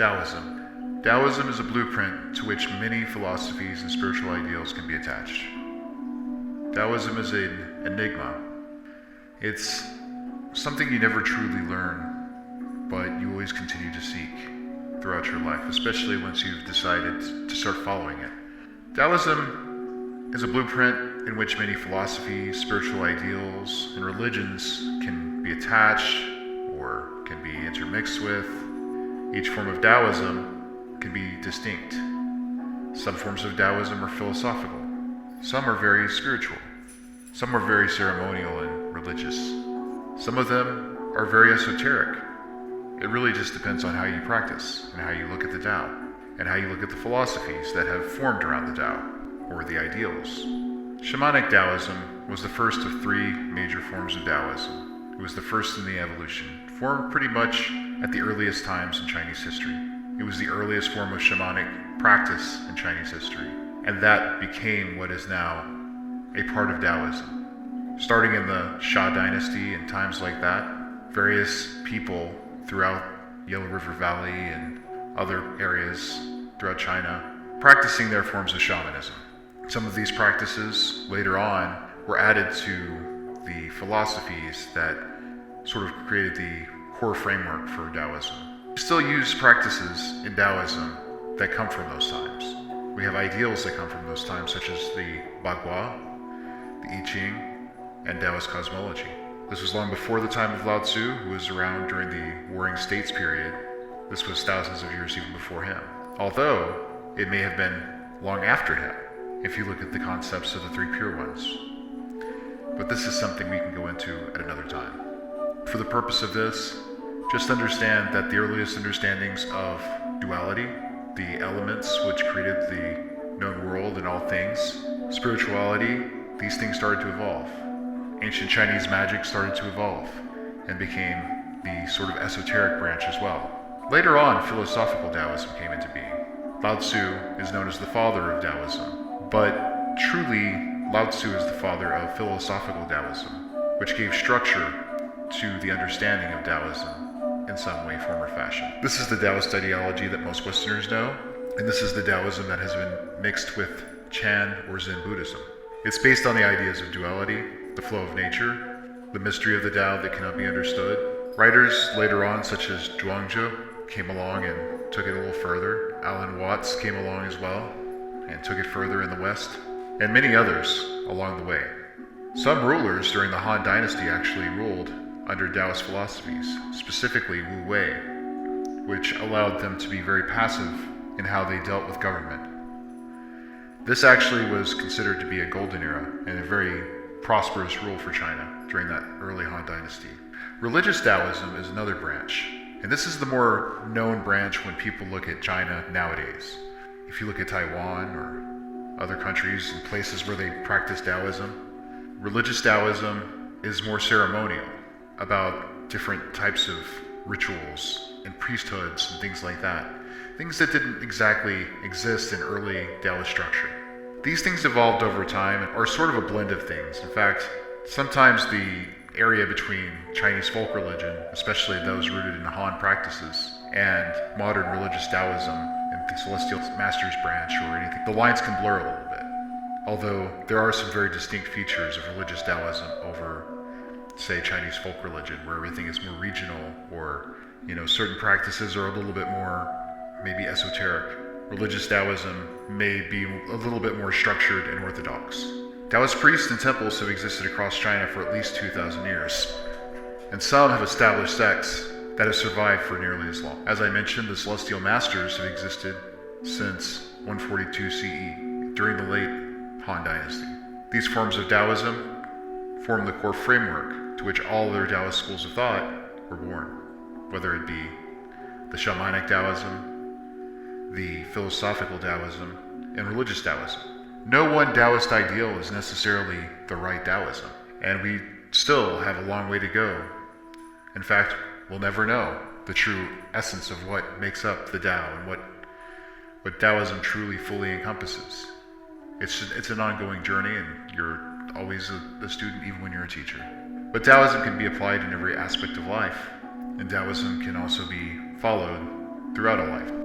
Daoism. Daoism is a blueprint to which many philosophies and spiritual ideals can be attached. Daoism is an enigma. It's something you never truly learn, but you always continue to seek throughout your life, especially once you've decided to start following it. Taoism is a blueprint in which many philosophies, spiritual ideals, and religions can be attached or can be intermixed with. Each form of Taoism can be distinct. Some forms of Taoism are philosophical. Some are very spiritual. Some are very ceremonial and religious. Some of them are very esoteric. It really just depends on how you practice and how you look at the Tao and how you look at the philosophies that have formed around the Tao or the ideals. Shamanic Daoism was the first of three major forms of Taoism. It was the first in the evolution, formed pretty much at the earliest times in Chinese history. It was the earliest form of shamanic practice in Chinese history, and that became what is now a part of Taoism. Starting in the Xia dynasty and times like that, various people throughout Yellow River Valley and other areas throughout China practicing their forms of shamanism. Some of these practices later on were added to the philosophies that sort of created the core framework for Taoism. We still use practices in Taoism that come from those times. We have ideals that come from those times, such as the Bagua, the I Ching, and Taoist cosmology. This was long before the time of Lao Tzu, who was around during the Warring States period. This was thousands of years even before him. Although, it may have been long after him, if you look at the concepts of the Three Pure Ones. But this is something we can go into at another time. For the purpose of this, just understand that the earliest understandings of duality, the elements which created the known world and all things, spirituality, these things started to evolve. Ancient Chinese magic started to evolve and became the sort of esoteric branch as well. Later on, philosophical Taoism came into being. Lao Tzu is known as the father of Taoism, but truly, Lao Tzu is the father of philosophical Taoism, which gave structure to the understanding of Taoism in some way, form, or fashion. This is the Taoist ideology that most Westerners know, and this is the Taoism that has been mixed with Chan or Zen Buddhism. It's based on the ideas of duality, the flow of nature, the mystery of the Tao that cannot be understood. Writers later on, such as Zhuangzi, came along and took it a little further. Alan Watts came along as well and took it further in the West, and many others along the way. Some rulers during the Han Dynasty actually ruled under Taoist philosophies, specifically Wu Wei, which allowed them to be very passive in how they dealt with government. This actually was considered to be a golden era and a very prosperous rule for China during that early Han Dynasty. Religious Taoism is another branch, and this is the more known branch when people look at China nowadays. If you look at Taiwan or other countries and places where they practice Taoism, religious Taoism is more ceremonial, about different types of rituals and priesthoods and things like that. Things that didn't exactly exist in early Taoist structure. These things evolved over time and are sort of a blend of things. In fact, sometimes the area between Chinese folk religion, especially those rooted in Han practices, and modern religious Taoism and the Celestial Masters branch or anything, the lines can blur a little bit. Although there are some very distinct features of religious Taoism over, say, Chinese folk religion, where everything is more regional, or, certain practices are a little bit more, maybe esoteric. Religious Taoism may be a little bit more structured and orthodox. Taoist priests and temples have existed across China for at least 2,000 years, and some have established sects that have survived for nearly as long. As I mentioned, the Celestial Masters have existed since 142 CE, during the late Han Dynasty. These forms of Taoism form the core framework to which all other Taoist schools of thought were born, whether it be the shamanic Taoism, the philosophical Taoism, and religious Taoism. No one Taoist ideal is necessarily the right Taoism, and we still have a long way to go. In fact, we'll never know the true essence of what makes up the Tao and what Taoism truly fully encompasses. It's an ongoing journey, and you're always a student even when you're a teacher. But Taoism can be applied in every aspect of life, and Taoism can also be followed throughout a life.